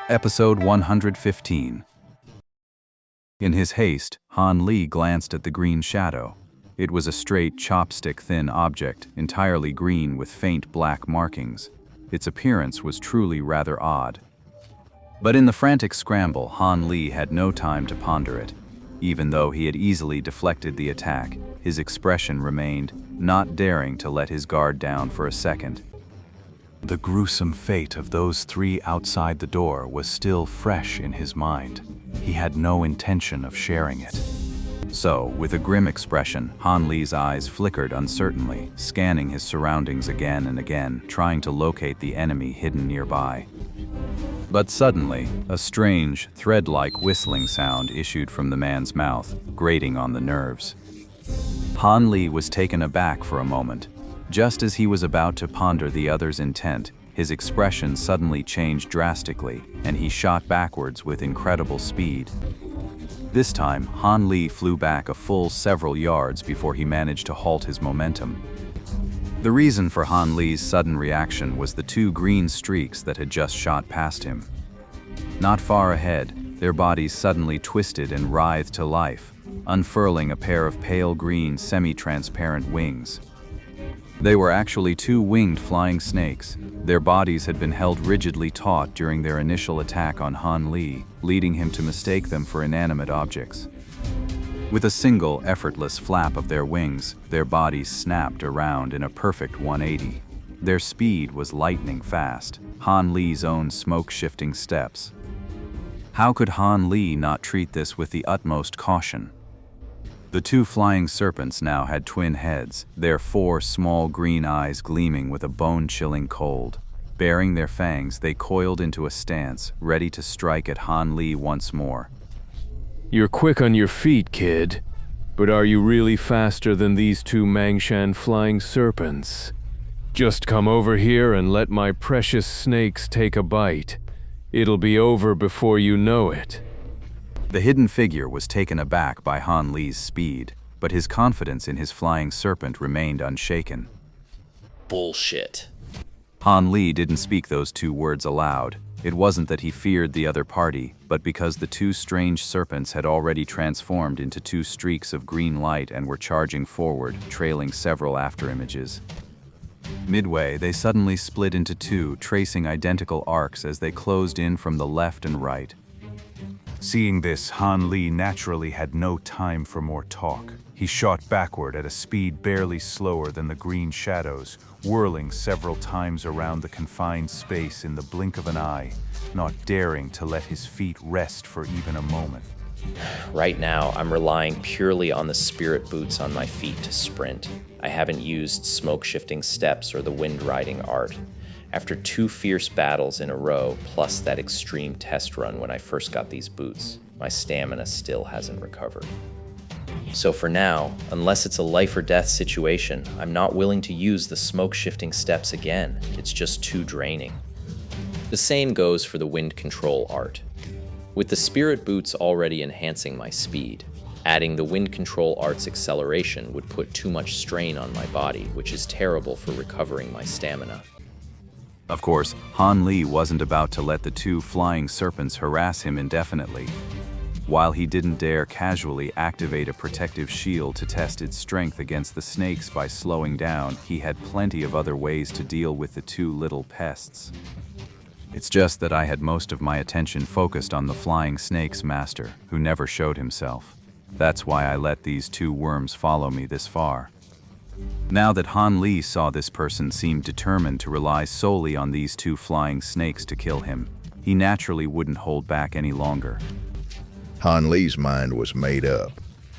Episode 115. In his haste, Han Li glanced at the green shadow. It was a straight, chopstick-thin object, entirely green with faint black markings. Its appearance was truly rather odd. But in the frantic scramble, Han Li had no time to ponder it. Even though he had easily deflected the attack, his expression remained, not daring to let his guard down for a second. The gruesome fate of those three outside the door was still fresh in his mind. He had no intention of sharing it. So, with a grim expression, Han Li's eyes flickered uncertainly, scanning his surroundings again and again, trying to locate the enemy hidden nearby. But suddenly, a strange, thread-like whistling sound issued from the man's mouth, grating on the nerves. Han Li was taken aback for a moment. Just as he was about to ponder the other's intent, his expression suddenly changed drastically, and he shot backwards with incredible speed. This time, Han Li flew back a full several yards before he managed to halt his momentum. The reason for Han Li's sudden reaction was the two green streaks that had just shot past him. Not far ahead, their bodies suddenly twisted and writhed to life, unfurling a pair of pale green, semi-transparent wings. They were actually two winged flying snakes. Their bodies had been held rigidly taut during their initial attack on Han Li, leading him to mistake them for inanimate objects. With a single, effortless flap of their wings, their bodies snapped around in a perfect 180. Their speed was lightning fast, Han Li's own smoke-shifting steps. How could Han Li not treat this with the utmost caution? The two flying serpents now had twin heads, their four small green eyes gleaming with a bone-chilling cold. Baring their fangs, they coiled into a stance, ready to strike at Han Li once more. You're quick on your feet, kid. But are you really faster than these two Mangshan flying serpents? Just come over here and let my precious snakes take a bite. It'll be over before you know it. The hidden figure was taken aback by Han Li's speed, but his confidence in his flying serpent remained unshaken. Bullshit. Han Li didn't speak those two words aloud. It wasn't that he feared the other party, but because the two strange serpents had already transformed into two streaks of green light and were charging forward, trailing several afterimages. Midway, they suddenly split into two, tracing identical arcs as they closed in from the left and right. Seeing this, Han Li naturally had no time for more talk. He shot backward at a speed barely slower than the green shadows, whirling several times around the confined space in the blink of an eye, not daring to let his feet rest for even a moment. Right now, I'm relying purely on the spirit boots on my feet to sprint. I haven't used smoke-shifting steps or the wind-riding art. After two fierce battles in a row, plus that extreme test run when I first got these boots, my stamina still hasn't recovered. So for now, unless it's a life or death situation, I'm not willing to use the smoke-shifting steps again. It's just too draining. The same goes for the wind control art. With the spirit boots already enhancing my speed, adding the wind control art's acceleration would put too much strain on my body, which is terrible for recovering my stamina. Of course, Han Li wasn't about to let the two flying serpents harass him indefinitely. While he didn't dare casually activate a protective shield to test its strength against the snakes by slowing down, he had plenty of other ways to deal with the two little pests. It's just that I had most of my attention focused on the flying snake's master, who never showed himself. That's why I let these two worms follow me this far. Now that Han Li saw this person seemed determined to rely solely on these two flying snakes to kill him, he naturally wouldn't hold back any longer. Han Li's mind was made up.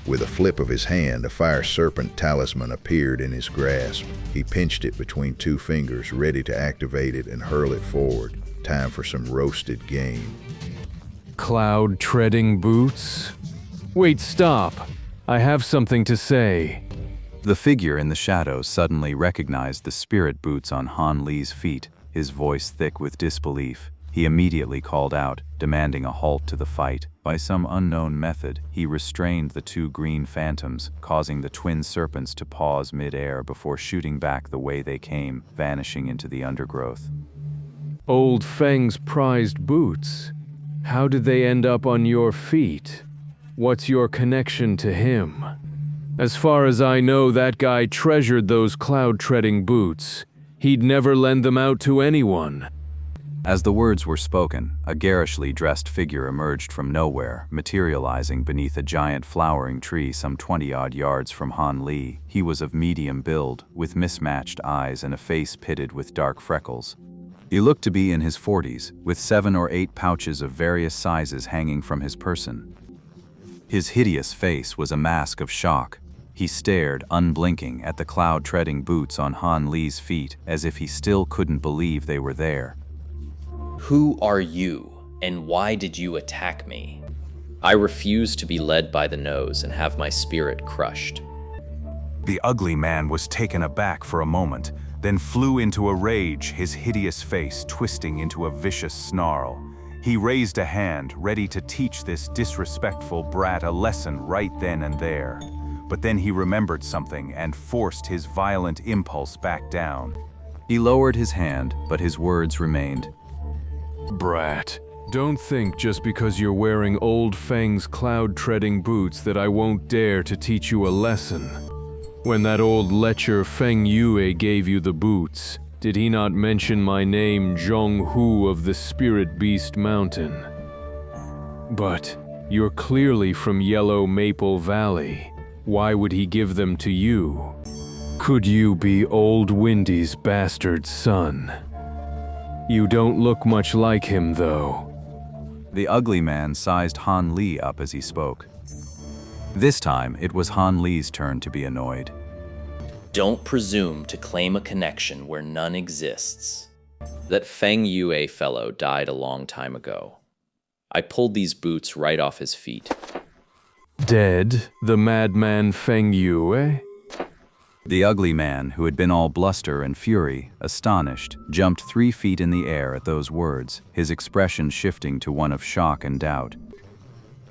With a flip of his hand, a fire serpent talisman appeared in his grasp. He pinched it between two fingers, ready to activate it and hurl it forward. Time for some roasted game. Cloud-treading boots? Wait, stop. I have something to say. The figure in the shadows suddenly recognized the spirit boots on Han Li's feet, his voice thick with disbelief. He immediately called out, demanding a halt to the fight. By some unknown method, he restrained the two green phantoms, causing the twin serpents to pause mid-air before shooting back the way they came, vanishing into the undergrowth. Old Feng's prized boots. How did they end up on your feet? What's your connection to him? As far as I know, that guy treasured those cloud-treading boots. He'd never lend them out to anyone. As the words were spoken, a garishly dressed figure emerged from nowhere, materializing beneath a giant flowering tree some 20-odd yards from Han Li. He was of medium build, with mismatched eyes and a face pitted with dark freckles. He looked to be in his 40s, with 7 or 8 pouches of various sizes hanging from his person. His hideous face was a mask of shock. He stared, unblinking, at the cloud-treading boots on Han Li's feet, as if he still couldn't believe they were there. Who are you, and why did you attack me? I refuse to be led by the nose and have my spirit crushed. The ugly man was taken aback for a moment, then flew into a rage, his hideous face twisting into a vicious snarl. He raised a hand, ready to teach this disrespectful brat a lesson right then and there. But then he remembered something and forced his violent impulse back down. He lowered his hand, but his words remained. Brat, don't think just because you're wearing old Feng's cloud-treading boots that I won't dare to teach you a lesson. When that old lecher Feng Yue gave you the boots, did he not mention my name, Zhong Hu of the Spirit Beast Mountain? But you're clearly from Yellow Maple Valley. Why would he give them to you? Could you be Old Windy's bastard son? You don't look much like him, though. The ugly man sized Han Li up as he spoke. This time, it was Han Li's turn to be annoyed. Don't presume to claim a connection where none exists. That Feng Yue fellow died a long time ago. I pulled these boots right off his feet. Dead, the madman Feng Yue? The ugly man, who had been all bluster and fury, astonished, jumped 3 feet in the air at those words, his expression shifting to one of shock and doubt.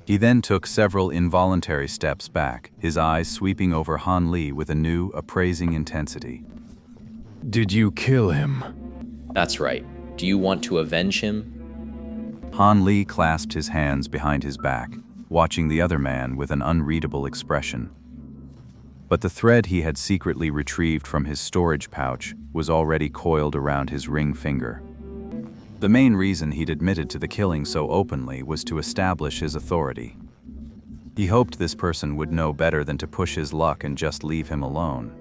He then took several involuntary steps back, his eyes sweeping over Han Li with a new, appraising intensity. Did you kill him? That's right. Do you want to avenge him? Han Li clasped his hands behind his back, watching the other man with an unreadable expression. But the thread he had secretly retrieved from his storage pouch was already coiled around his ring finger. The main reason he'd admitted to the killing so openly was to establish his authority. He hoped this person would know better than to push his luck and just leave him alone.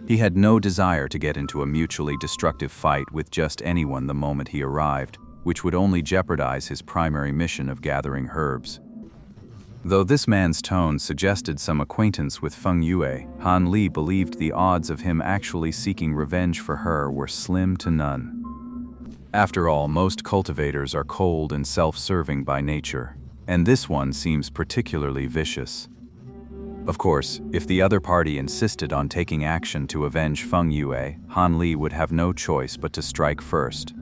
He had no desire to get into a mutually destructive fight with just anyone the moment he arrived, which would only jeopardize his primary mission of gathering herbs. Though this man's tone suggested some acquaintance with Feng Yue, Han Li believed the odds of him actually seeking revenge for her were slim to none. After all, most cultivators are cold and self-serving by nature, and this one seems particularly vicious. Of course, if the other party insisted on taking action to avenge Feng Yue, Han Li would have no choice but to strike first.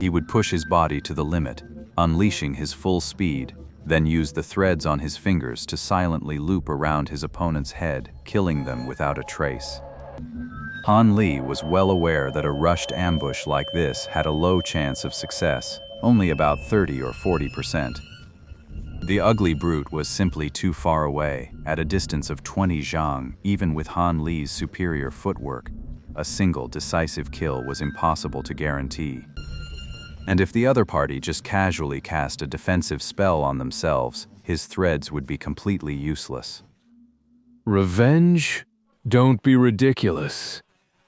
He would push his body to the limit, unleashing his full speed, then use the threads on his fingers to silently loop around his opponent's head, killing them without a trace. Han Li was well aware that a rushed ambush like this had a low chance of success, only about 30 or 40%. The ugly brute was simply too far away, at a distance of 20 zhang. Even with Han Li's superior footwork, a single decisive kill was impossible to guarantee. And if the other party just casually cast a defensive spell on themselves, his threads would be completely useless. Revenge? Don't be ridiculous.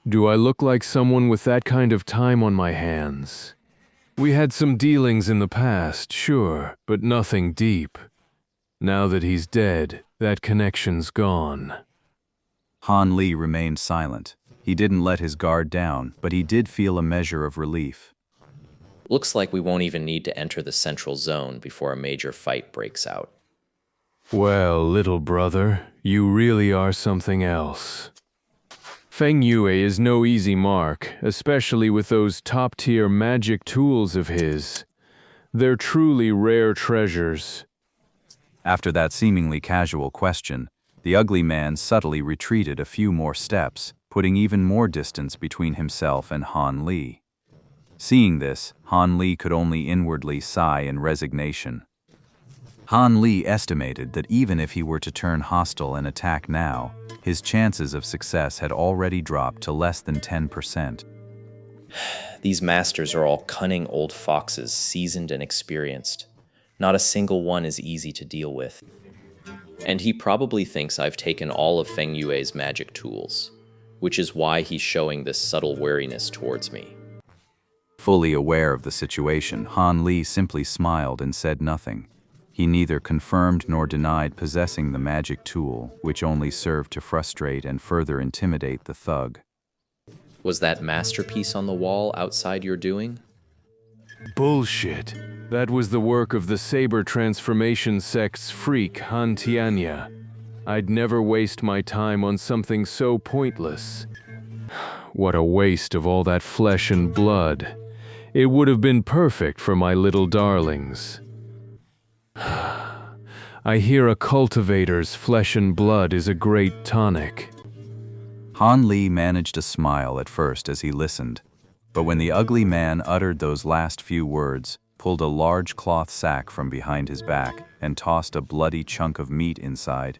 Do I look like someone with that kind of time on my hands? We had some dealings in the past, sure, but nothing deep. Now that he's dead, that connection's gone. Han Li remained silent. He didn't let his guard down, but he did feel a measure of relief. Looks like we won't even need to enter the central zone before a major fight breaks out. Well, little brother, you really are something else. Feng Yue is no easy mark, especially with those top-tier magic tools of his. They're truly rare treasures. After that seemingly casual question, the ugly man subtly retreated a few more steps, putting even more distance between himself and Han Li. Seeing this, Han Li could only inwardly sigh in resignation. Han Li estimated that even if he were to turn hostile and attack now, his chances of success had already dropped to less than 10%. These masters are all cunning old foxes, seasoned and experienced. Not a single one is easy to deal with. And he probably thinks I've taken all of Feng Yue's magic tools, which is why he's showing this subtle wariness towards me. Fully aware of the situation, Han Li simply smiled and said nothing. He neither confirmed nor denied possessing the magic tool, which only served to frustrate and further intimidate the thug. Was that masterpiece on the wall outside your doing? Bullshit. That was the work of the Saber Transformation sect's freak, Han Tianya. I'd never waste my time on something so pointless. What a waste of all that flesh and blood. It would have been perfect for my little darlings. I hear a cultivator's flesh and blood is a great tonic. Han Li managed a smile at first as he listened, but when the ugly man uttered those last few words, pulled a large cloth sack from behind his back, and tossed a bloody chunk of meat inside,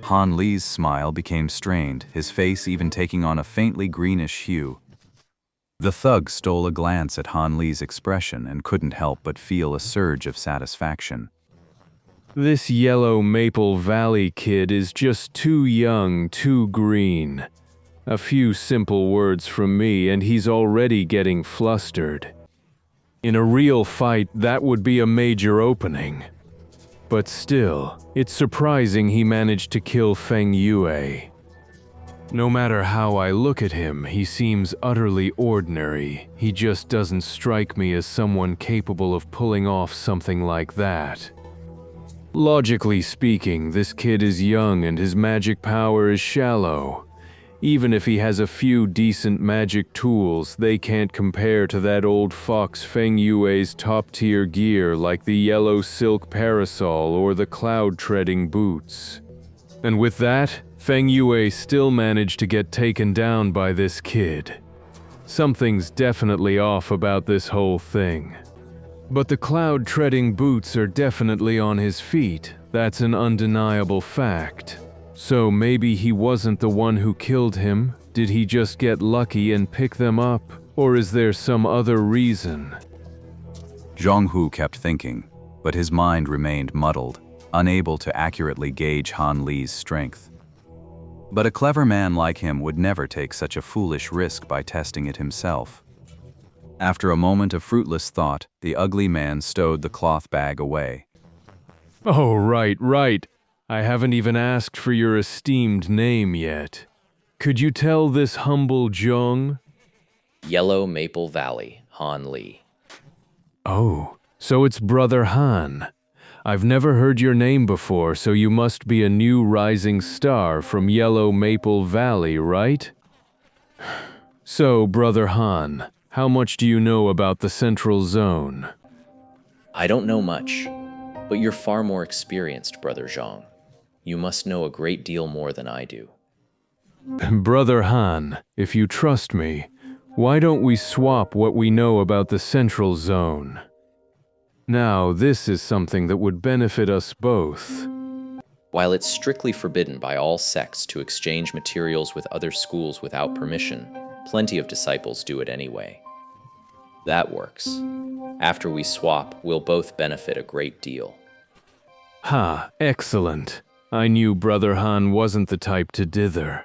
Han Li's smile became strained, his face even taking on a faintly greenish hue. The thug stole a glance at Han Li's expression and couldn't help but feel a surge of satisfaction. This yellow Maple Valley kid is just too young, too green. A few simple words from me and he's already getting flustered. In a real fight, that would be a major opening. But still, it's surprising he managed to kill Feng Yue. No matter how I look at him, he seems utterly ordinary. He just doesn't strike me as someone capable of pulling off something like that. Logically speaking, this kid is young and his magic power is shallow. Even if he has a few decent magic tools, they can't compare to that old fox Feng Yue's top-tier gear like the yellow silk parasol or the cloud-treading boots. And with that, Feng Yue still managed to get taken down by this kid. Something's definitely off about this whole thing. But the cloud-treading boots are definitely on his feet. That's an undeniable fact. So maybe he wasn't the one who killed him. Did he just get lucky and pick them up? Or is there some other reason? Zhang Hu kept thinking, but his mind remained muddled, unable to accurately gauge Han Li's strength. But a clever man like him would never take such a foolish risk by testing it himself. After a moment of fruitless thought, the ugly man stowed the cloth bag away. Oh, right. I haven't even asked for your esteemed name yet. Could you tell this humble Zhong? Yellow Maple Valley, Han Li. Oh, so it's Brother Han. I've never heard your name before, so you must be a new rising star from Yellow Maple Valley, right? So, Brother Han, how much do you know about the Central Zone? I don't know much, but you're far more experienced, Brother Zhang. You must know a great deal more than I do. Brother Han, if you trust me, why don't we swap what we know about the Central Zone? Now, this is something that would benefit us both. While it's strictly forbidden by all sects to exchange materials with other schools without permission, plenty of disciples do it anyway. That works. After we swap, we'll both benefit a great deal. Ha, excellent. I knew Brother Han wasn't the type to dither.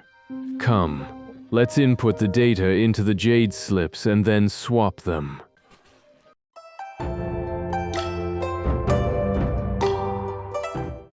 Come, let's input the data into the jade slips and then swap them.